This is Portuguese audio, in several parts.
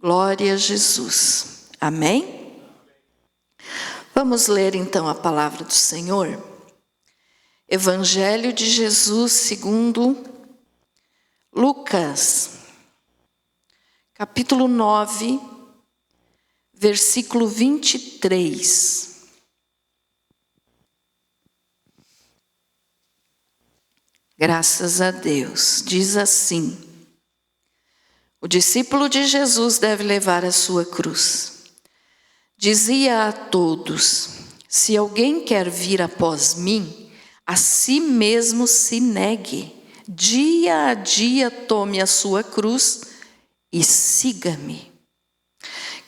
Glória a Jesus. Amém? Vamos ler então a palavra do Senhor. Evangelho de Jesus segundo Lucas, capítulo 9, versículo 23. Graças a Deus. Diz assim: o discípulo de Jesus deve levar a sua cruz. Dizia a todos: se alguém quer vir após mim, a si mesmo se negue. Dia a dia tome a sua cruz e siga-me.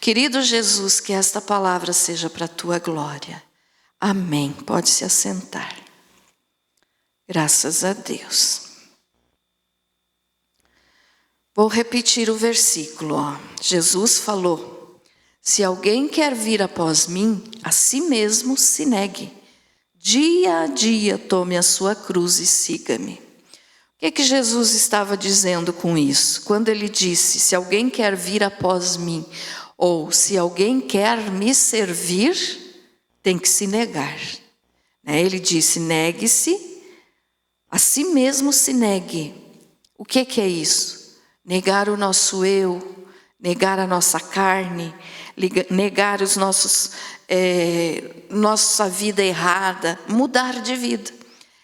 Querido Jesus, que esta palavra seja para a tua glória. Amém. Pode se assentar. Graças a Deus. Vou repetir o versículo. Jesus falou: se alguém quer vir após mim, a si mesmo se negue. Dia a dia tome a sua cruz e siga-me. O que Jesus estava dizendo com isso? Quando ele disse: se alguém quer vir após mim, ou se alguém quer me servir, tem que se negar. Ele disse: negue-se, a si mesmo se negue. O que é isso? Negar o nosso eu, negar a nossa carne, negar os nossa vida errada, mudar de vida.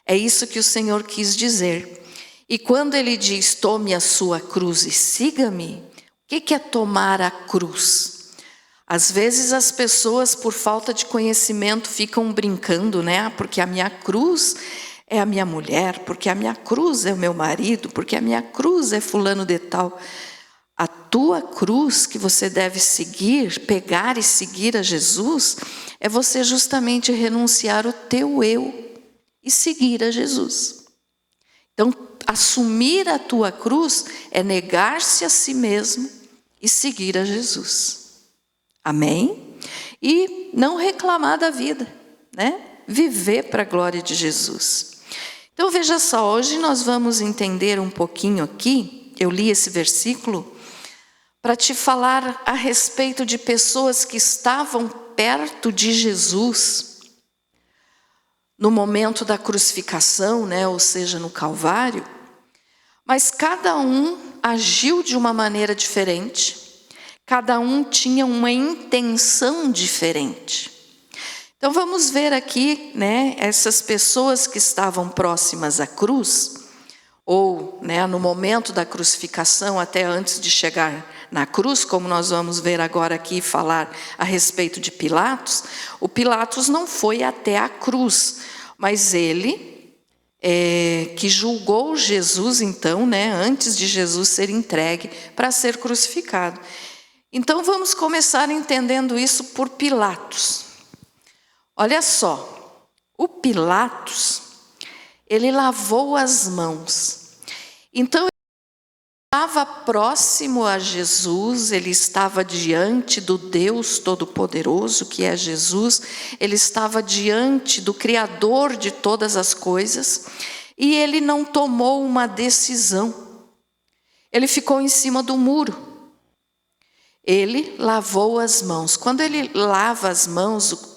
É isso que o Senhor quis dizer. E quando ele diz: tome a sua cruz e siga-me, o que é tomar a cruz? Às vezes as pessoas, por falta de conhecimento, ficam brincando, porque a minha cruz é a minha mulher, porque a minha cruz é o meu marido, porque a minha cruz é fulano de tal. A tua cruz que você deve seguir, pegar e seguir a Jesus, é você justamente renunciar o teu eu e seguir a Jesus. Então, assumir a tua cruz é negar-se a si mesmo e seguir a Jesus. Amém? E não reclamar da vida, Viver para a glória de Jesus. Então veja só, hoje nós vamos entender um pouquinho aqui, eu li esse versículo, para te falar a respeito de pessoas que estavam perto de Jesus, no momento da crucificação, ou seja, no Calvário, mas cada um agiu de uma maneira diferente, cada um tinha uma intenção diferente. Então vamos ver aqui, essas pessoas que estavam próximas à cruz, ou no momento da crucificação, até antes de chegar na cruz, como nós vamos ver agora aqui falar a respeito de Pilatos. O Pilatos não foi até a cruz, mas ele que julgou Jesus então, antes de Jesus ser entregue para ser crucificado. Então vamos começar entendendo isso por Pilatos. Olha só, o Pilatos, ele lavou as mãos. Então, ele estava próximo a Jesus, ele estava diante do Deus Todo-Poderoso, que é Jesus, ele estava diante do Criador de todas as coisas, e ele não tomou uma decisão. Ele ficou em cima do muro. Ele lavou as mãos. Quando ele lava as mãos,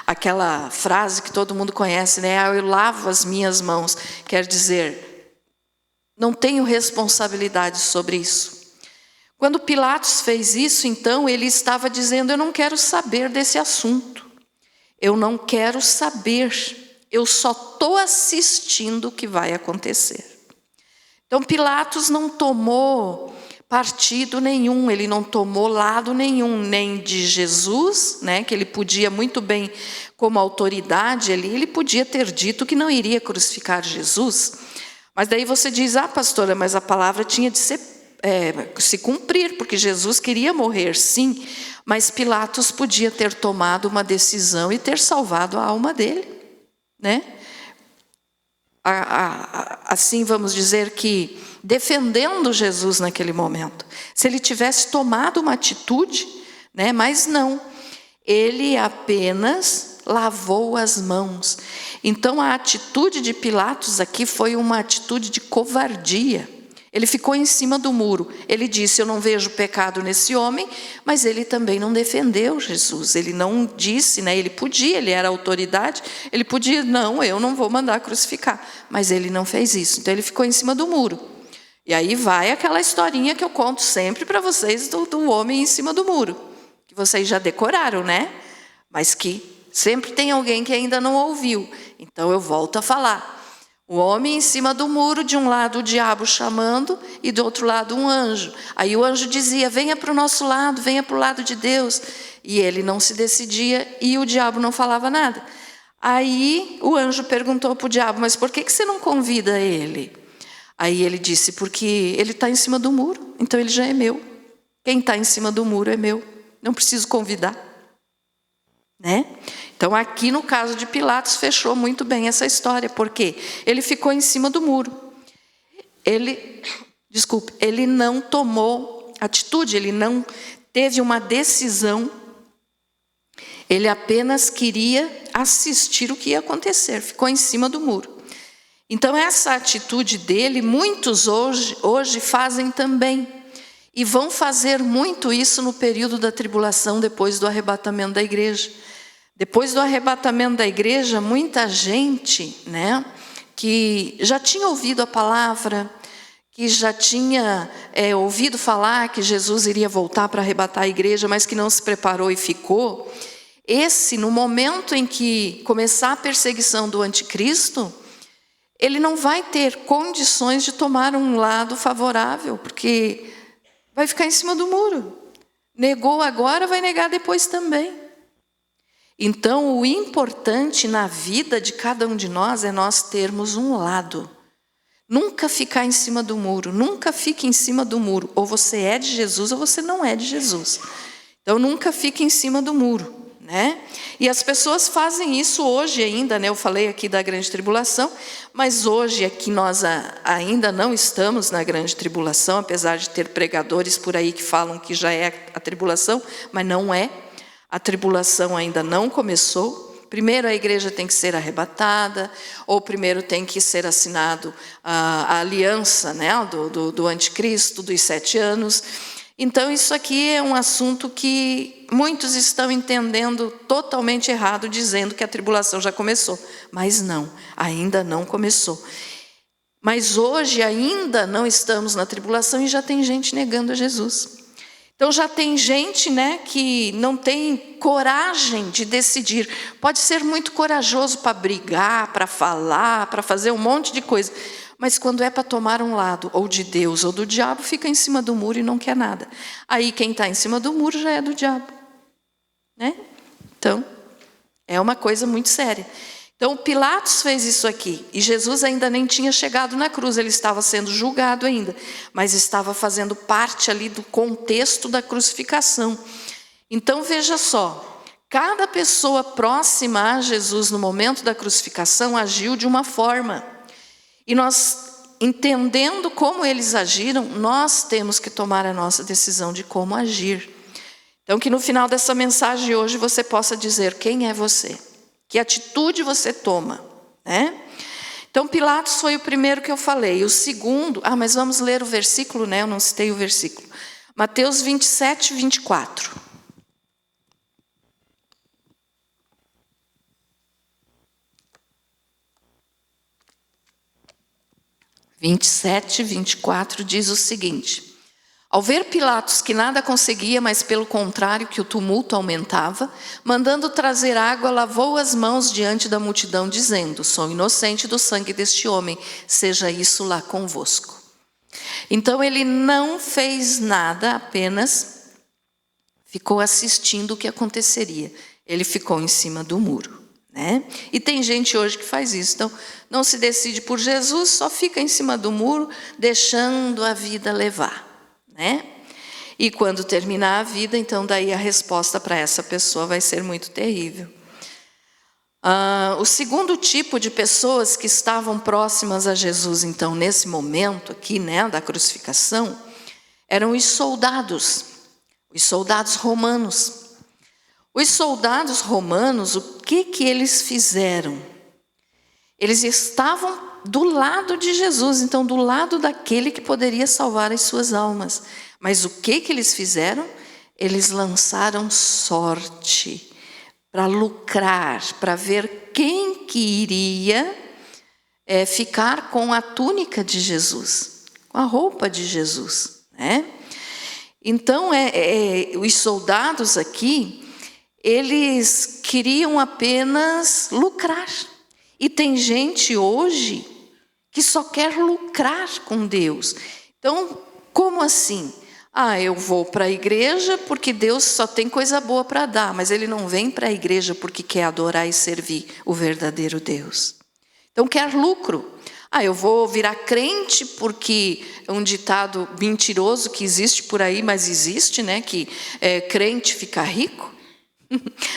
aquela frase que todo mundo conhece, eu lavo as minhas mãos, quer dizer, não tenho responsabilidade sobre isso. Quando Pilatos fez isso, então, ele estava dizendo: eu não quero saber desse assunto, eu não quero saber, eu só estou assistindo o que vai acontecer. Então Pilatos não tomou partido nenhum, ele não tomou lado nenhum, nem de Jesus, que ele podia muito bem, como autoridade ali, ele podia ter dito que não iria crucificar Jesus. Mas daí você diz: pastora, mas a palavra tinha de se cumprir, porque Jesus queria morrer, sim, mas Pilatos podia ter tomado uma decisão e ter salvado a alma dele, Assim vamos dizer que defendendo Jesus naquele momento. Se ele tivesse tomado uma atitude, mas não, ele apenas lavou as mãos. Então a atitude de Pilatos aqui foi uma atitude de covardia. Ele ficou em cima do muro. Ele disse: eu não vejo pecado nesse homem, mas ele também não defendeu Jesus. Ele não disse, né? Ele podia, ele era autoridade, ele podia, não, eu não vou mandar crucificar. Mas ele não fez isso, então ele ficou em cima do muro. E aí vai aquela historinha que eu conto sempre para vocês do homem em cima do muro, que vocês já decoraram, né? Mas que sempre tem alguém que ainda não ouviu. Então eu volto a falar. O homem em cima do muro, de um lado o diabo chamando e do outro lado um anjo. Aí o anjo dizia: venha para o nosso lado, venha para o lado de Deus. E ele não se decidia e o diabo não falava nada. Aí o anjo perguntou para o diabo: mas por que você não convida ele? Aí ele disse: porque ele está em cima do muro, então ele já é meu. Quem está em cima do muro é meu, não preciso convidar. Né? Então aqui no caso de Pilatos fechou muito bem essa história, porque ele ficou em cima do muro. Ele não tomou atitude, ele não teve uma decisão, ele apenas queria assistir o que ia acontecer, ficou em cima do muro. Então essa atitude dele, muitos hoje fazem também, e vão fazer muito isso no período da tribulação, depois do arrebatamento da igreja. Depois do arrebatamento da igreja, muita gente, né, que já tinha ouvido a palavra, que já tinha ouvido falar que Jesus iria voltar para arrebatar a igreja, mas que não se preparou e ficou, no momento em que começar a perseguição do anticristo, ele não vai ter condições de tomar um lado favorável, porque vai ficar em cima do muro. Negou agora, vai negar depois também. Então, o importante na vida de cada um de nós é nós termos um lado. Nunca ficar em cima do muro, nunca fique em cima do muro. Ou você é de Jesus ou você não é de Jesus. Então, nunca fique em cima do muro, né? E as pessoas fazem isso hoje ainda, né? Eu falei aqui da grande tribulação, mas hoje aqui nós ainda não estamos na grande tribulação, apesar de ter pregadores por aí que falam que já é a tribulação, mas não é. A tribulação ainda não começou. Primeiro a igreja tem que ser arrebatada, ou primeiro tem que ser assinado a aliança, né, do anticristo, dos 7 anos. Então isso aqui é um assunto que muitos estão entendendo totalmente errado, dizendo que a tribulação já começou. Mas não, ainda não começou. Mas hoje ainda não estamos na tribulação e já tem gente negando a Jesus. Então já tem gente, né, que não tem coragem de decidir. Pode ser muito corajoso para brigar, para falar, para fazer um monte de coisa. Mas quando é para tomar um lado, ou de Deus ou do diabo, fica em cima do muro e não quer nada. Aí quem está em cima do muro já é do diabo. Né? Então, é uma coisa muito séria. Então Pilatos fez isso aqui, e Jesus ainda nem tinha chegado na cruz, ele estava sendo julgado ainda, mas estava fazendo parte ali do contexto da crucificação. Então veja só, cada pessoa próxima a Jesus no momento da crucificação agiu de uma forma, e nós, entendendo como eles agiram, nós temos que tomar a nossa decisão de como agir. Então que no final dessa mensagem hoje você possa dizer: quem é você? Que atitude você toma, né? Então Pilatos foi o primeiro que eu falei. O segundo, mas vamos ler o versículo, né? Eu não citei o versículo. Mateus 27, 24. (27, 24) diz o seguinte: ao ver Pilatos que nada conseguia, mas pelo contrário que o tumulto aumentava, mandando trazer água, lavou as mãos diante da multidão, dizendo: sou inocente do sangue deste homem, seja isso lá convosco. Então ele não fez nada, apenas ficou assistindo o que aconteceria. Ele ficou em cima do muro, né? E tem gente hoje que faz isso. Então não se decide por Jesus, só fica em cima do muro, deixando a vida levar. Né? E quando terminar a vida, então daí a resposta para essa pessoa vai ser muito terrível. O segundo tipo de pessoas que estavam próximas a Jesus, então nesse momento aqui, né, da crucificação, eram os soldados romanos. Os soldados romanos, o que eles fizeram? Eles estavam do lado de Jesus, então do lado daquele que poderia salvar as suas almas. Mas o que eles fizeram? Eles lançaram sorte para lucrar, para ver quem que iria ficar com a túnica de Jesus, com a roupa de Jesus, né? Então, os soldados aqui, eles queriam apenas lucrar. E tem gente hoje que só quer lucrar com Deus. Então, como assim? Eu vou para a igreja porque Deus só tem coisa boa para dar, mas ele não vem para a igreja porque quer adorar e servir o verdadeiro Deus. Então, quer lucro. Eu vou virar crente porque é um ditado mentiroso que existe por aí, mas existe, né? Que crente fica rico.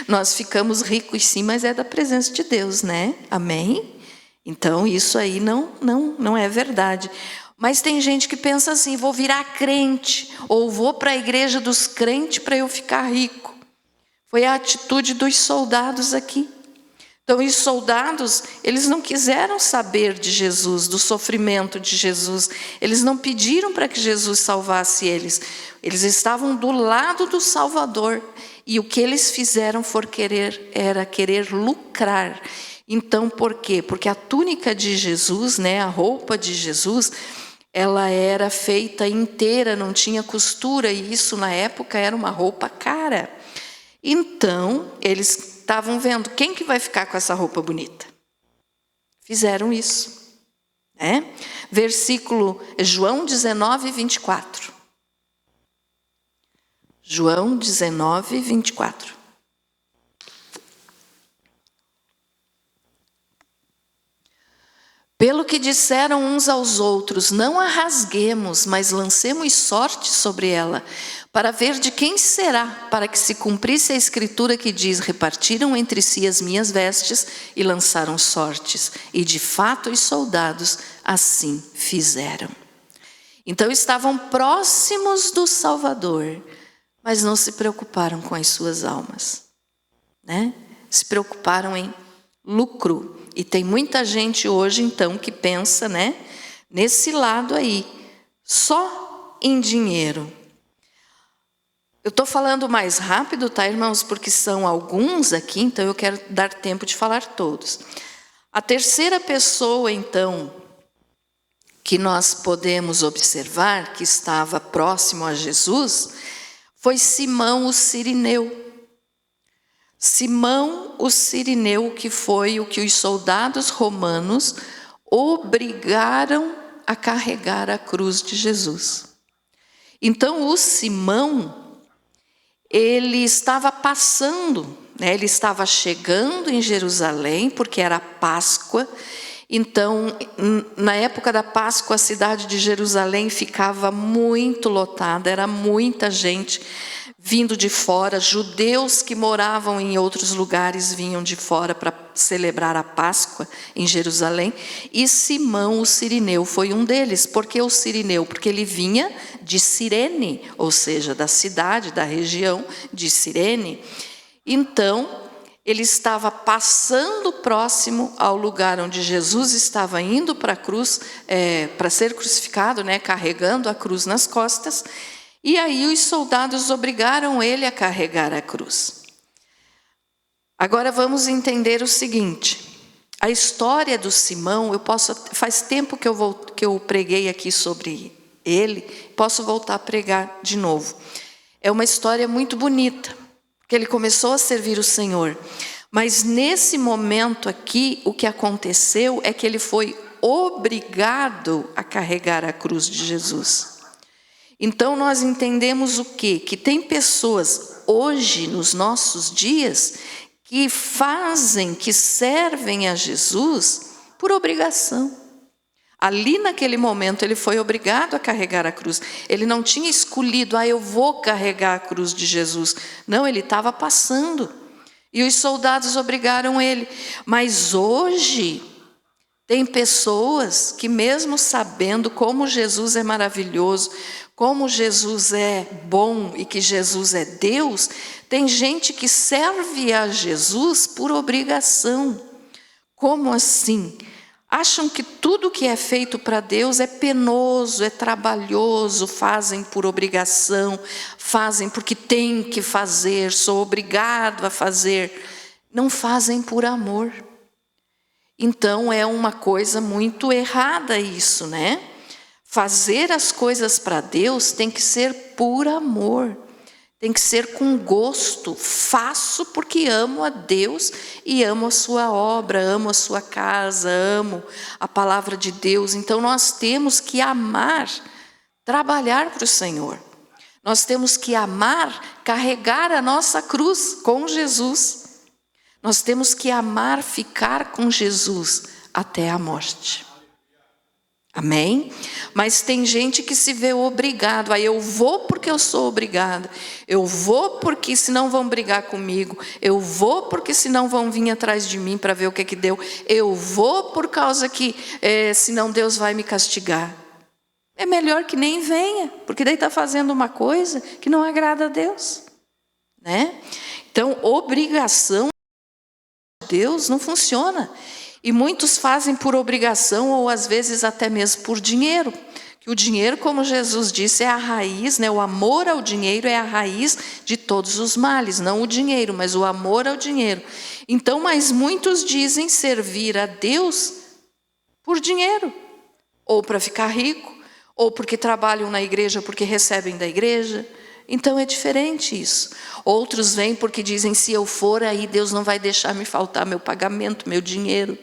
Nós ficamos ricos sim, mas é da presença de Deus, né? Amém? Então, isso aí não é verdade. Mas tem gente que pensa assim, vou virar crente, ou vou para a igreja dos crentes para eu ficar rico. Foi a atitude dos soldados aqui. Então, os soldados, eles não quiseram saber de Jesus, do sofrimento de Jesus. Eles não pediram para que Jesus salvasse eles. Eles estavam do lado do Salvador. E o que eles fizeram era querer lucrar. Então, por quê? Porque a túnica de Jesus, né, a roupa de Jesus, ela era feita inteira, não tinha costura. E isso, na época, era uma roupa cara. Então, eles estavam vendo quem que vai ficar com essa roupa bonita. Fizeram isso, né? Versículo João 19, 24. João 19, 24. Pelo que disseram uns aos outros, não a rasguemos, mas lancemos sorte sobre ela, para ver de quem será, para que se cumprisse a escritura que diz, repartiram entre si as minhas vestes e lançaram sortes. E de fato os soldados assim fizeram. Então estavam próximos do Salvador, mas não se preocuparam com as suas almas, né? Se preocuparam em lucro. E tem muita gente hoje, então, que pensa, né, nesse lado aí, só em dinheiro. Eu estou falando mais rápido, tá, irmãos? Porque são alguns aqui, então eu quero dar tempo de falar todos. A terceira pessoa, então, que nós podemos observar, que estava próximo a Jesus, foi Simão o Cirineu. Simão o Cirineu, que foi o que os soldados romanos obrigaram a carregar a cruz de Jesus. Então, o Simão, ele estava passando, né? Ele estava chegando em Jerusalém, porque era Páscoa. Então, na época da Páscoa, a cidade de Jerusalém ficava muito lotada, era muita gente vindo de fora, judeus que moravam em outros lugares vinham de fora para celebrar a Páscoa em Jerusalém, e Simão o Cirineu foi um deles. Por que o Cirineu? Porque ele vinha de Cirene, ou seja, da cidade, da região de Cirene. Então, ele estava passando próximo ao lugar onde Jesus estava indo para a cruz, para ser crucificado, né, carregando a cruz nas costas. E aí os soldados obrigaram ele a carregar a cruz. Agora vamos entender o seguinte. A história do Simão, faz tempo que eu preguei aqui sobre ele, posso voltar a pregar de novo. É uma história muito bonita, porque ele começou a servir o Senhor. Mas nesse momento aqui, o que aconteceu é que ele foi obrigado a carregar a cruz de Jesus. Então nós entendemos o quê? Que tem pessoas hoje, nos nossos dias, que servem a Jesus por obrigação. Ali naquele momento ele foi obrigado a carregar a cruz. Ele não tinha escolhido, eu vou carregar a cruz de Jesus. Não, ele estava passando. E os soldados obrigaram ele. Mas hoje tem pessoas que mesmo sabendo como Jesus é maravilhoso, como Jesus é bom e que Jesus é Deus, tem gente que serve a Jesus por obrigação. Como assim? acham que tudo que é feito para Deus é penoso, é trabalhoso, fazem por obrigação, fazem porque tem que fazer, sou obrigado a fazer. Não fazem por amor. Então é uma coisa muito errada isso, né? Fazer as coisas para Deus tem que ser por amor. Tem que ser com gosto, faço porque amo a Deus e amo a sua obra, amo a sua casa, amo a palavra de Deus. Então nós temos que amar, trabalhar para o Senhor. Nós temos que amar, carregar a nossa cruz com Jesus. Nós temos que amar, ficar com Jesus até a morte. Amém? Mas tem gente que se vê obrigado. Aí eu vou porque eu sou obrigado. Eu vou porque senão vão brigar comigo. Eu vou porque senão vão vir atrás de mim para ver o que que deu. Eu vou por causa que senão Deus vai me castigar. É melhor que nem venha, porque daí está fazendo uma coisa que não agrada a Deus, né? Então, obrigação de Deus não funciona. E muitos fazem por obrigação ou às vezes até mesmo por dinheiro. Que o dinheiro, como Jesus disse, é a raiz, né? O amor ao dinheiro é a raiz de todos os males. Não o dinheiro, mas o amor ao dinheiro. Então, mas muitos dizem servir a Deus por dinheiro. Ou para ficar rico, ou porque trabalham na igreja, porque recebem da igreja. Então é diferente isso. Outros vêm porque dizem, se eu for aí, Deus não vai deixar me faltar meu pagamento, meu dinheiro.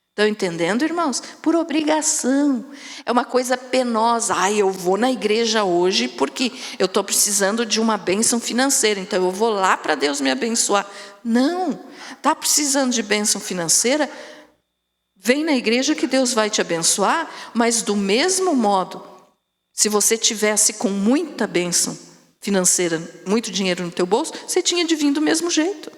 Estão entendendo, irmãos? Por obrigação. É uma coisa penosa. Eu vou na igreja hoje porque eu estou precisando de uma bênção financeira. Então eu vou lá para Deus me abençoar. Não. Está precisando de bênção financeira? Vem na igreja que Deus vai te abençoar. Mas do mesmo modo, se você tivesse com muita bênção financeira, muito dinheiro no teu bolso, você tinha de vir do mesmo jeito.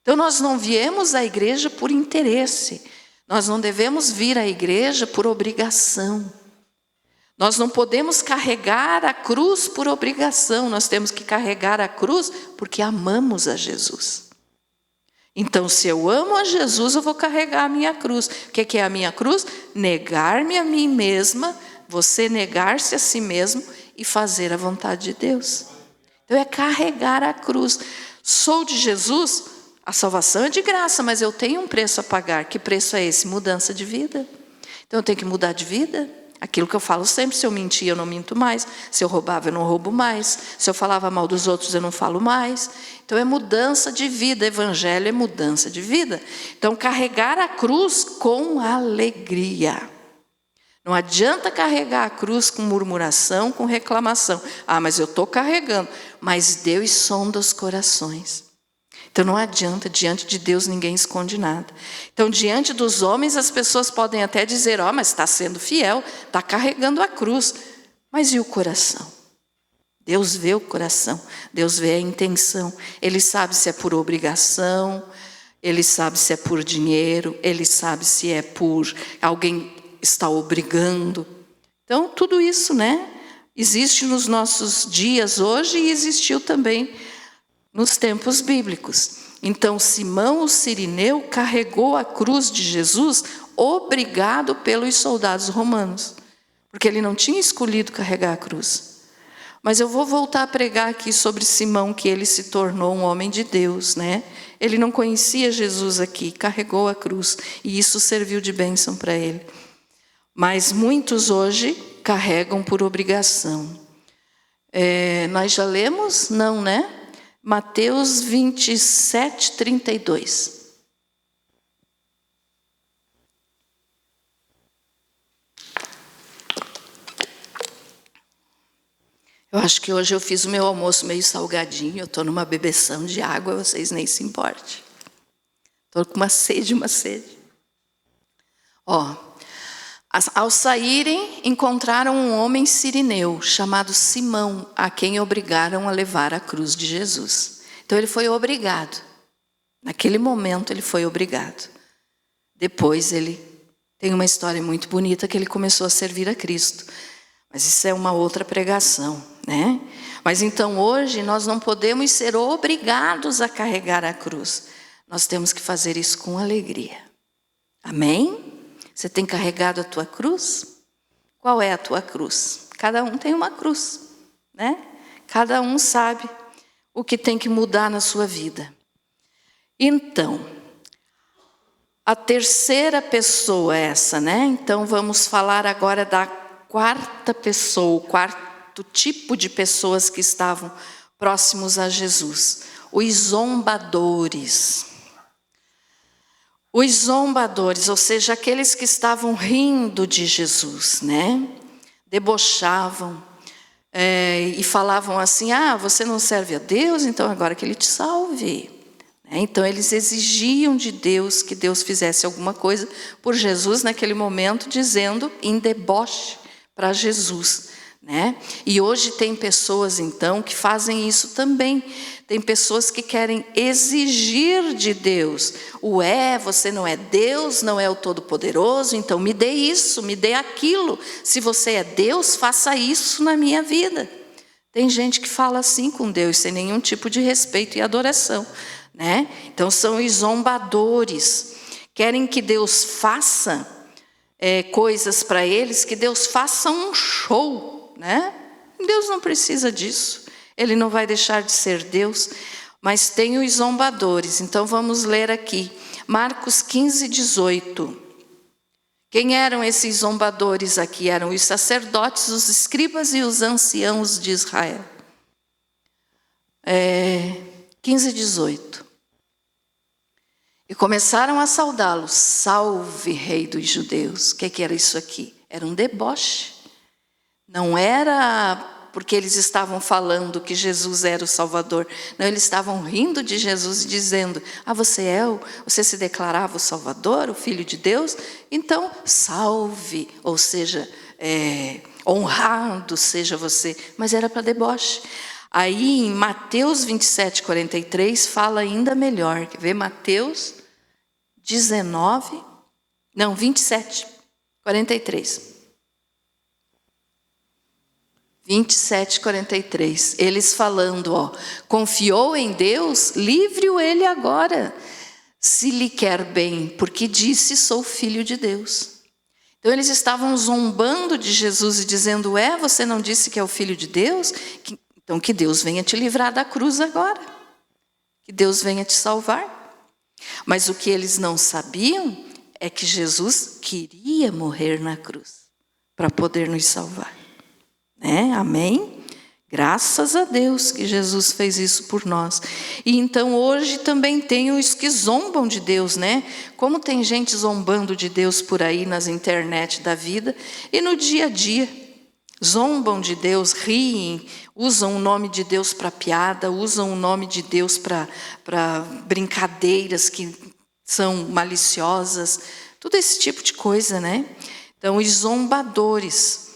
Então nós não viemos à igreja por interesse. Nós não devemos vir à igreja por obrigação. Nós não podemos carregar a cruz por obrigação. Nós temos que carregar a cruz porque amamos a Jesus. Então, se eu amo a Jesus, eu vou carregar a minha cruz. O que é a minha cruz? Negar-me a mim mesma, você negar-se a si mesmo e fazer a vontade de Deus. Então, é carregar a cruz. Sou de Jesus? A salvação é de graça, mas eu tenho um preço a pagar. Que preço é esse? Mudança de vida. Então eu tenho que mudar de vida. Aquilo que eu falo sempre, se eu mentir, eu não minto mais. Se eu roubava, eu não roubo mais. Se eu falava mal dos outros, eu não falo mais. Então é mudança de vida. Evangelho é mudança de vida. Então carregar a cruz com alegria. Não adianta carregar a cruz com murmuração, com reclamação. Mas eu estou carregando. Mas Deus sonda os corações. Então não adianta, diante de Deus ninguém esconde nada. Então diante dos homens as pessoas podem até dizer, mas está sendo fiel, está carregando a cruz. Mas e o coração? Deus vê o coração, Deus vê a intenção. Ele sabe se é por obrigação, Ele sabe se é por dinheiro, Ele sabe se é por alguém está obrigando. Então tudo isso, né? Existe nos nossos dias hoje e existiu também nos tempos bíblicos. Então Simão o Cirineu carregou a cruz de Jesus obrigado pelos soldados romanos, porque ele não tinha escolhido carregar a cruz. Mas eu vou voltar a pregar aqui sobre Simão, que ele se tornou um homem de Deus, né? Ele não conhecia Jesus aqui, carregou a cruz, e isso serviu de bênção para ele. Mas muitos hoje carregam por obrigação. Nós já lemos? Não, né? Mateus 27, 32. Eu acho que hoje eu fiz o meu almoço meio salgadinho, eu estou numa bebeção de água, vocês nem se importem. Estou com uma sede. Ao saírem, encontraram um homem cirineu, chamado Simão, a quem obrigaram a levar a cruz de Jesus. Então ele foi obrigado. Naquele momento ele foi obrigado. Depois ele tem uma história muito bonita que ele começou a servir a Cristo. Mas isso é uma outra pregação, né? Mas então hoje nós não podemos ser obrigados a carregar a cruz. Nós temos que fazer isso com alegria. Amém? Você tem carregado a tua cruz? Qual é a tua cruz? Cada um tem uma cruz, né? Cada um sabe o que tem que mudar na sua vida. Então, a terceira pessoa é essa, né? Então vamos falar agora da quarta pessoa, o quarto tipo de pessoas que estavam próximos a Jesus. Os zombadores. Os zombadores, ou seja, aqueles que estavam rindo de Jesus, né? Debochavam e falavam assim, você não serve a Deus, então agora que Ele te salve. Então eles exigiam de Deus que Deus fizesse alguma coisa por Jesus naquele momento, dizendo em deboche para Jesus, né? E hoje tem pessoas então que fazem isso também. Tem pessoas que querem exigir de Deus, você não é Deus, não é o Todo-Poderoso, então me dê isso, me dê aquilo. Se você é Deus, faça isso na minha vida. Tem gente que fala assim com Deus, sem nenhum tipo de respeito e adoração, né? Então são os zombadores, querem que Deus faça coisas para eles, que Deus faça um show, né? Deus não precisa disso, Ele não vai deixar de ser Deus, mas tem os zombadores. Então vamos ler aqui, Marcos 15, 18. Quem eram esses zombadores aqui? Eram os sacerdotes, os escribas e os anciãos de Israel. 15, 18. E começaram a saudá-lo. Salve, rei dos judeus. O que era isso aqui? Era um deboche. Não era porque eles estavam falando que Jesus era o Salvador. Não, eles estavam rindo de Jesus e dizendo, você se declarava o Salvador, o Filho de Deus? Então, salve, ou seja, honrado seja você. Mas era para deboche. Aí em Mateus 27, 43, fala ainda melhor. Quer ver? Mateus 27, 43. 27, 43. Eles falando, confiou em Deus, livre-o ele agora, se lhe quer bem, porque disse, sou filho de Deus. Então eles estavam zombando de Jesus e dizendo, você não disse que é o Filho de Deus? Então que Deus venha te livrar da cruz agora. Que Deus venha te salvar. Mas o que eles não sabiam é que Jesus queria morrer na cruz para poder nos salvar. Amém? Graças a Deus que Jesus fez isso por nós. E então hoje também tem os que zombam de Deus, né? Como tem gente zombando de Deus por aí nas internet da vida e no dia a dia. Zombam de Deus, riem, usam o nome de Deus para piada, usam o nome de Deus para brincadeiras que são maliciosas, tudo esse tipo de coisa, né? Então, os zombadores.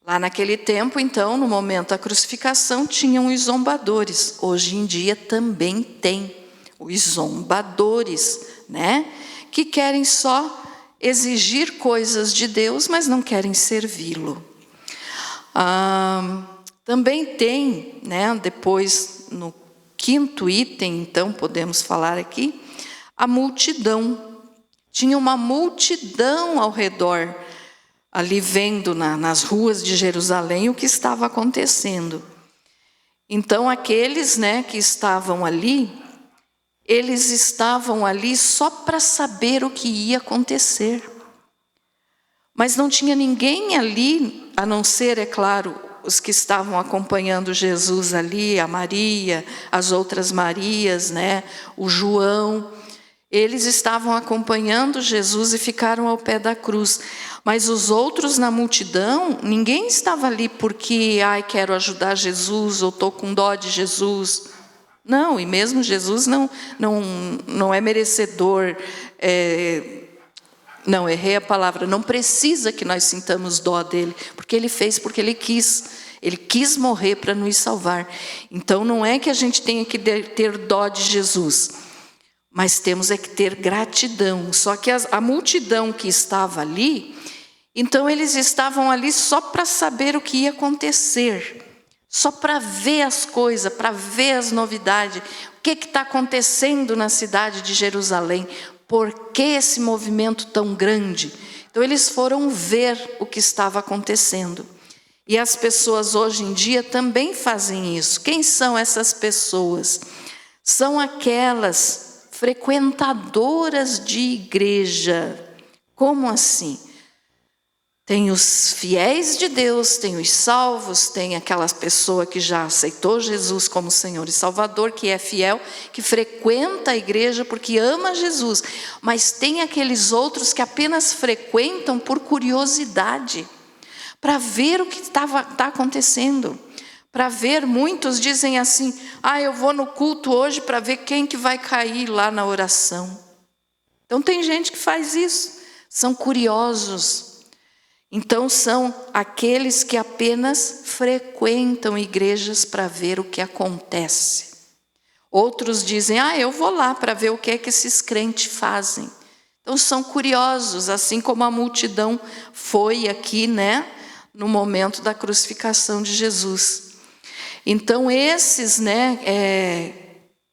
Lá naquele tempo, então, no momento da crucificação, tinham os zombadores. Hoje em dia também tem os zombadores, né? Que querem só exigir coisas de Deus, mas não querem servi-lo. Também tem, né, depois no quinto item, então podemos falar aqui, a multidão. Tinha uma multidão ao redor, ali vendo nas ruas de Jerusalém o que estava acontecendo. Então aqueles, né, que estavam ali, eles estavam ali só para saber o que ia acontecer. Mas não tinha ninguém ali, a não ser, é claro, os que estavam acompanhando Jesus ali, a Maria, as outras Marias, né? O João. Eles estavam acompanhando Jesus e ficaram ao pé da cruz. Mas os outros na multidão, ninguém estava ali porque, quero ajudar Jesus, ou estou com dó de Jesus. Não, e mesmo Jesus não é merecedor. Não, errei a palavra, não precisa que nós sintamos dó dele, porque ele fez porque ele quis morrer para nos salvar. Então não é que a gente tenha que ter dó de Jesus, mas temos que ter gratidão. Só que a multidão que estava ali, então eles estavam ali só para saber o que ia acontecer, só para ver as coisas, para ver as novidades, o que está acontecendo na cidade de Jerusalém. Por que esse movimento tão grande? Então eles foram ver o que estava acontecendo. E as pessoas hoje em dia também fazem isso. Quem são essas pessoas? São aquelas frequentadoras de igreja. Como assim? Tem os fiéis de Deus, tem os salvos, tem aquela pessoa que já aceitou Jesus como Senhor e Salvador, que é fiel, que frequenta a igreja porque ama Jesus. Mas tem aqueles outros que apenas frequentam por curiosidade, para ver o que está acontecendo. Para ver, muitos dizem assim, eu vou no culto hoje para ver quem que vai cair lá na oração. Então tem gente que faz isso, são curiosos. Então são aqueles que apenas frequentam igrejas para ver o que acontece. Outros dizem, eu vou lá para ver o que é que esses crentes fazem. Então são curiosos, assim como a multidão foi aqui, no momento da crucificação de Jesus. Então esses,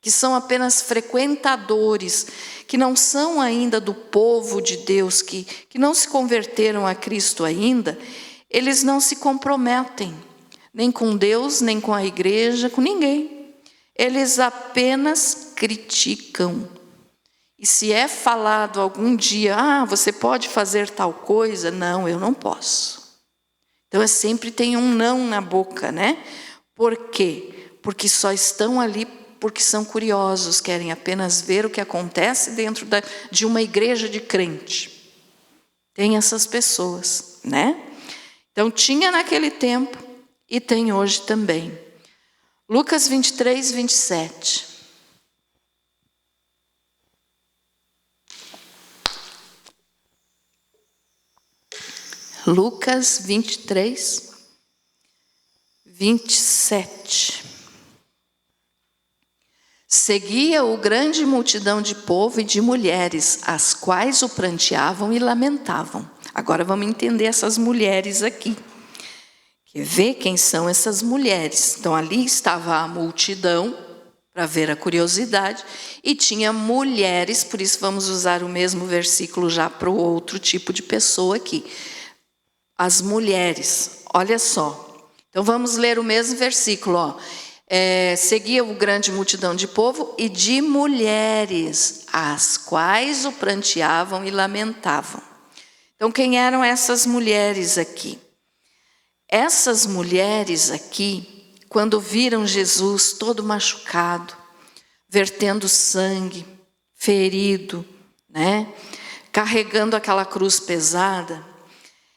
que são apenas frequentadores, que não são ainda do povo de Deus, que não se converteram a Cristo ainda, eles não se comprometem, nem com Deus, nem com a igreja, com ninguém. Eles apenas criticam. E se é falado algum dia, você pode fazer tal coisa? Não, eu não posso. Então sempre tem um não na boca, Por quê? Porque só estão ali porque são curiosos, querem apenas ver o que acontece dentro de uma igreja de crente. Tem essas pessoas, Então tinha naquele tempo e tem hoje também. Lucas 23, 27. Lucas 23, 27. Seguia-o grande multidão de povo e de mulheres, as quais o pranteavam e lamentavam. Agora vamos entender essas mulheres aqui. Quer ver quem são essas mulheres? Então ali estava a multidão, para ver a curiosidade, e tinha mulheres, por isso vamos usar o mesmo versículo já para o outro tipo de pessoa aqui. As mulheres, olha só. Então vamos ler o mesmo versículo, seguia o grande multidão de povo e de mulheres, as quais o pranteavam e lamentavam. Então, quem eram essas mulheres aqui? Essas mulheres aqui, quando viram Jesus todo machucado, vertendo sangue, ferido, carregando aquela cruz pesada,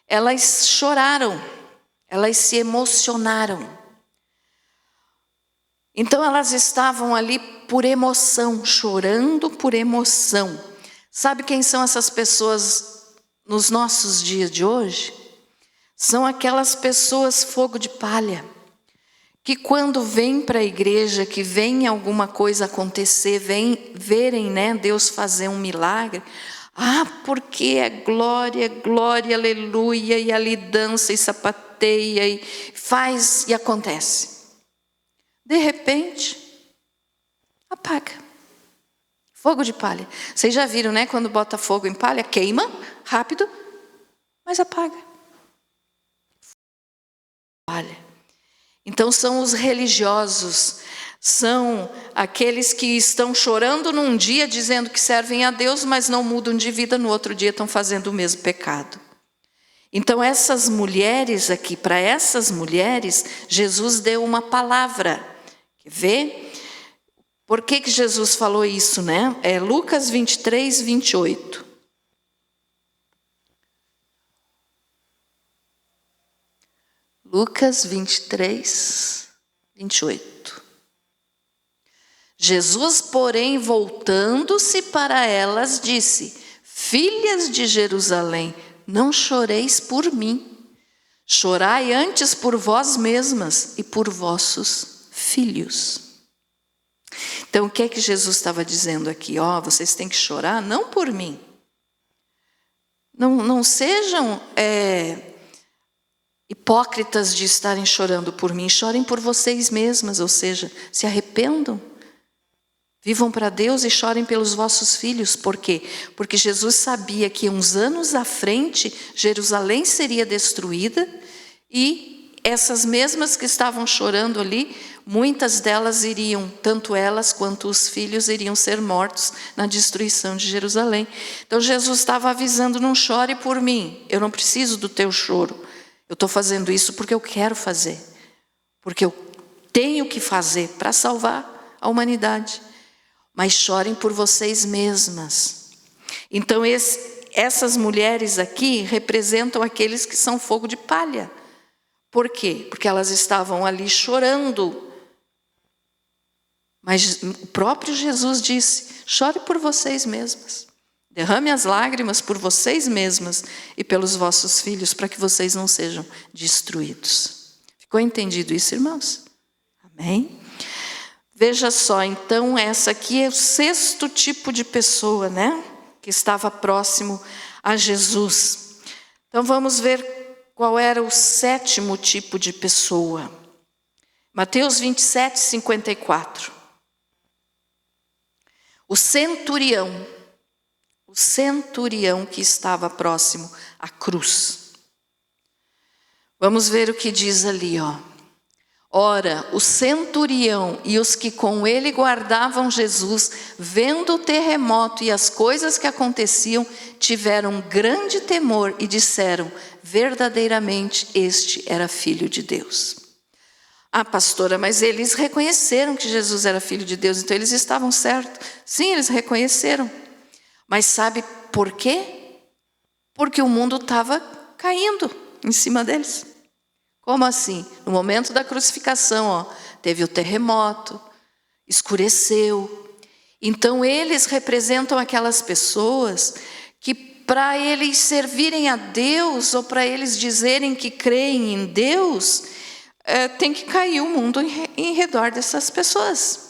elas choraram, elas se emocionaram. Então elas estavam ali por emoção, chorando por emoção. Sabe quem são essas pessoas nos nossos dias de hoje? São aquelas pessoas fogo de palha, que quando vêm para a igreja, que vem alguma coisa acontecer, vem verem, Deus fazer um milagre, porque é glória, glória, aleluia, e ali dança e sapateia e faz e acontece. De repente, apaga. Fogo de palha. Vocês já viram, quando bota fogo em palha, queima rápido, mas apaga. Palha. Então são os religiosos, são aqueles que estão chorando num dia, dizendo que servem a Deus, mas não mudam de vida, no outro dia estão fazendo o mesmo pecado. Então essas mulheres aqui, para essas mulheres, Jesus deu uma palavra. Quer ver? Por que Jesus falou isso, É Lucas 23, 28. Lucas 23, 28. Jesus, porém, voltando-se para elas, disse: Filhas de Jerusalém, não choreis por mim. Chorai antes por vós mesmas e por vossos filhos. Então, o que é que Jesus estava dizendo aqui? Vocês têm que chorar, não por mim. Não sejam hipócritas de estarem chorando por mim. Chorem por vocês mesmas, ou seja, se arrependam. Vivam para Deus e chorem pelos vossos filhos. Por quê? Porque Jesus sabia que uns anos à frente, Jerusalém seria destruída e essas mesmas que estavam chorando ali, muitas delas iriam, tanto elas quanto os filhos, iriam ser mortos na destruição de Jerusalém. Então Jesus estava avisando, não chore por mim, eu não preciso do teu choro. Eu estou fazendo isso porque eu quero fazer, porque eu tenho que fazer para salvar a humanidade. Mas chorem por vocês mesmas. Então essas mulheres aqui representam aqueles que são fogo de palha. Por quê? Porque elas estavam ali chorando. Mas o próprio Jesus disse, chore por vocês mesmas. Derrame as lágrimas por vocês mesmas e pelos vossos filhos, para que vocês não sejam destruídos. Ficou entendido isso, irmãos? Amém? Veja só, então essa aqui é o 6º tipo de pessoa, né? Que estava próximo a Jesus. Então vamos ver qual era o 7º tipo de pessoa. Mateus 27, 54. O centurião que estava próximo à cruz. Vamos ver o que diz ali, ó. Ora, o centurião e os que com ele guardavam Jesus, vendo o terremoto e as coisas que aconteciam, tiveram grande temor e disseram, verdadeiramente este era filho de Deus. Ah, pastora, mas eles reconheceram que Jesus era filho de Deus, então eles estavam certos. Sim, eles reconheceram. Mas sabe por quê? Porque o mundo estava caindo em cima deles. Como assim? No momento da crucificação, ó, teve o terremoto, escureceu. Então eles representam aquelas pessoas que para eles servirem a Deus, ou para eles dizerem que creem em Deus, tem que cair o mundo em redor dessas pessoas.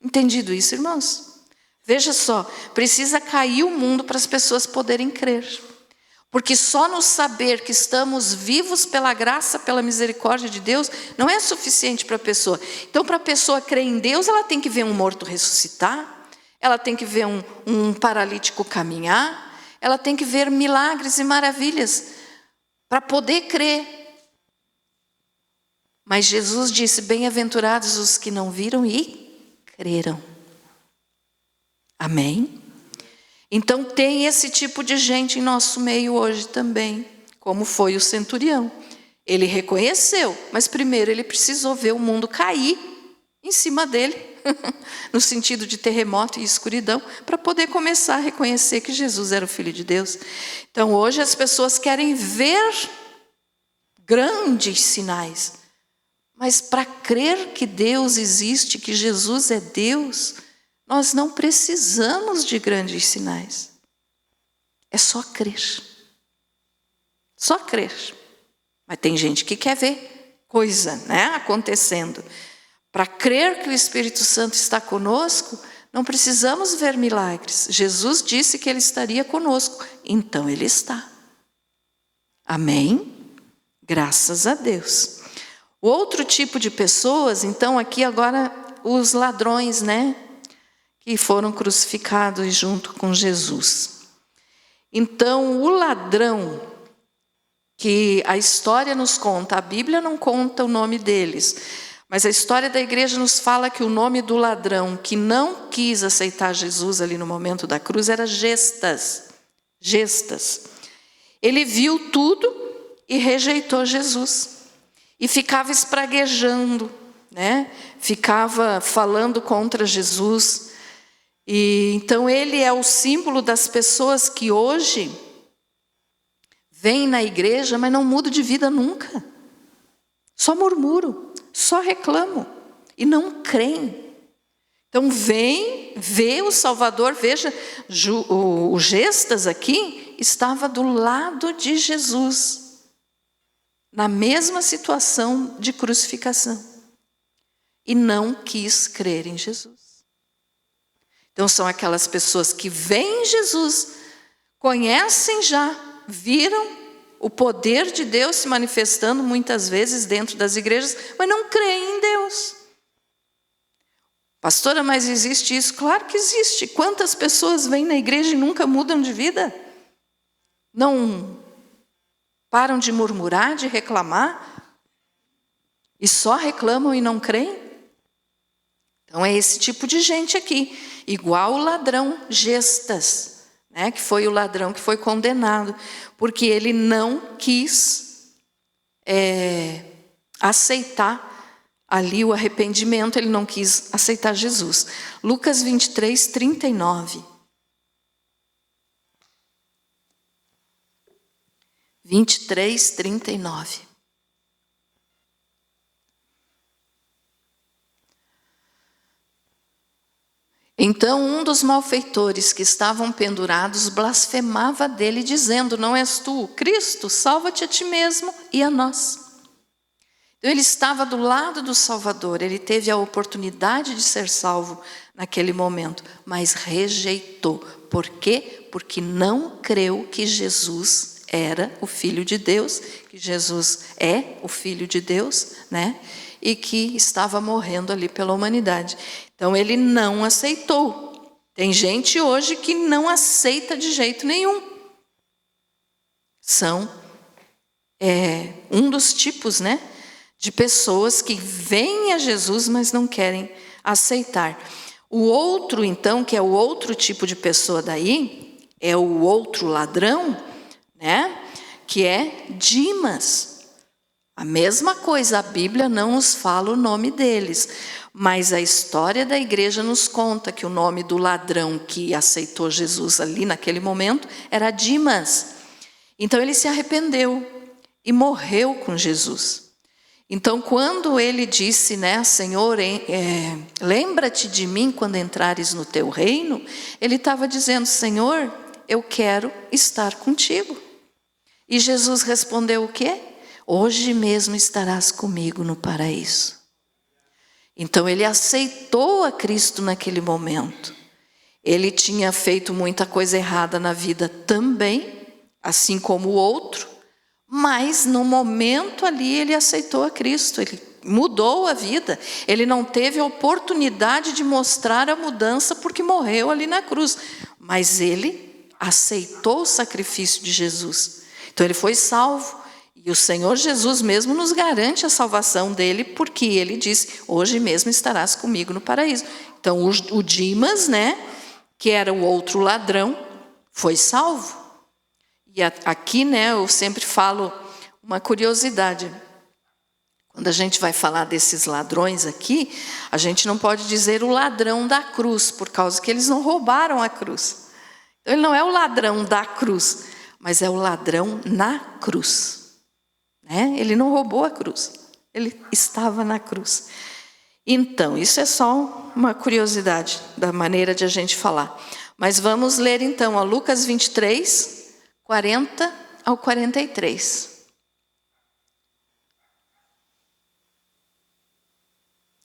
Entendido isso, irmãos? Veja só, precisa cair o mundo para as pessoas poderem crer. Porque só no saber que estamos vivos pela graça, pela misericórdia de Deus, não é suficiente para a pessoa. Então, para a pessoa crer em Deus, ela tem que ver um morto ressuscitar, ela tem que ver um paralítico caminhar, ela tem que ver milagres e maravilhas para poder crer. Mas Jesus disse, bem-aventurados os que não viram e creram. Amém? Então tem esse tipo de gente em nosso meio hoje também, como foi o centurião. Ele reconheceu, mas primeiro ele precisou ver o mundo cair em cima dele, no sentido de terremoto e escuridão, para poder começar a reconhecer que Jesus era o Filho de Deus. Então hoje as pessoas querem ver grandes sinais, mas para crer que Deus existe, que Jesus é Deus, nós não precisamos de grandes sinais. É só crer. Só crer. Mas tem gente que quer ver coisa, né, acontecendo. Para crer que o Espírito Santo está conosco, não precisamos ver milagres. Jesus disse que Ele estaria conosco, então Ele está. Amém? Graças a Deus. O outro tipo de pessoas, então aqui agora os ladrões, né? Que foram crucificados junto com Jesus. Então, o ladrão, que a história nos conta, a Bíblia não conta o nome deles, mas a história da igreja nos fala que o nome do ladrão que não quis aceitar Jesus ali no momento da cruz era Gestas. Gestas. Ele viu tudo e rejeitou Jesus. E ficava espraguejando, né? Ficava falando contra Jesus. E então ele é o símbolo das pessoas que hoje vêm na igreja, mas não mudam de vida nunca. Só murmuram, só reclamam e não creem. Então vem, vê o Salvador, veja, o Gestas aqui estava do lado de Jesus, na mesma situação de crucificação, e não quis crer em Jesus. Então são aquelas pessoas que veem Jesus, conhecem já, viram o poder de Deus se manifestando muitas vezes dentro das igrejas, mas não creem em Deus. Pastora, mas existe isso? Claro que existe. Quantas pessoas vêm na igreja e nunca mudam de vida? Não param de murmurar, de reclamar? E só reclamam e não creem? Então é esse tipo de gente aqui. Igual o ladrão Gestas, né, que foi o ladrão que foi condenado. Porque ele não quis aceitar ali o arrependimento, ele não quis aceitar Jesus. Lucas 23, 39. 23, 39. Então um dos malfeitores que estavam pendurados blasfemava dele, dizendo: não és tu, Cristo? Salva-te a ti mesmo e a nós. Então ele estava do lado do Salvador, ele teve a oportunidade de ser salvo naquele momento, mas rejeitou. Por quê? Porque não creu que Jesus era o Filho de Deus, que Jesus é o Filho de Deus, né? E que estava morrendo ali pela humanidade. Então ele não aceitou. Tem gente hoje que não aceita de jeito nenhum. São um dos tipos, né, de pessoas que vêm a Jesus, mas não querem aceitar. O outro, então, que é o outro tipo de pessoa daí, é o outro ladrão, né, que é Dimas. A mesma coisa, a Bíblia não nos fala o nome deles, mas a história da igreja nos conta que o nome do ladrão que aceitou Jesus ali naquele momento era Dimas. Então ele se arrependeu e morreu com Jesus. Então quando ele disse, né, Senhor, lembra-te de mim quando entrares no teu reino, ele estava dizendo: Senhor, eu quero estar contigo. E Jesus respondeu o quê? Hoje mesmo estarás comigo no paraíso. Então ele aceitou a Cristo naquele momento. Ele tinha feito muita coisa errada na vida também, assim como o outro, mas no momento ali ele aceitou a Cristo, ele mudou a vida. Ele não teve a oportunidade de mostrar a mudança porque morreu ali na cruz, mas ele aceitou o sacrifício de Jesus. Então ele foi salvo. E o Senhor Jesus mesmo nos garante a salvação dele, porque ele disse: hoje mesmo estarás comigo no paraíso. Então o Dimas, né, que era o outro ladrão, foi salvo. E aqui, né, eu sempre falo uma curiosidade. Quando a gente vai falar desses ladrões aqui, a gente não pode dizer o ladrão da cruz, por causa que eles não roubaram a cruz. Então ele não é o ladrão da cruz, mas é o ladrão na cruz. Ele não roubou a cruz, ele estava na cruz. Então, isso é só uma curiosidade da maneira de a gente falar. Mas vamos ler então a Lucas 23, 40 ao 43.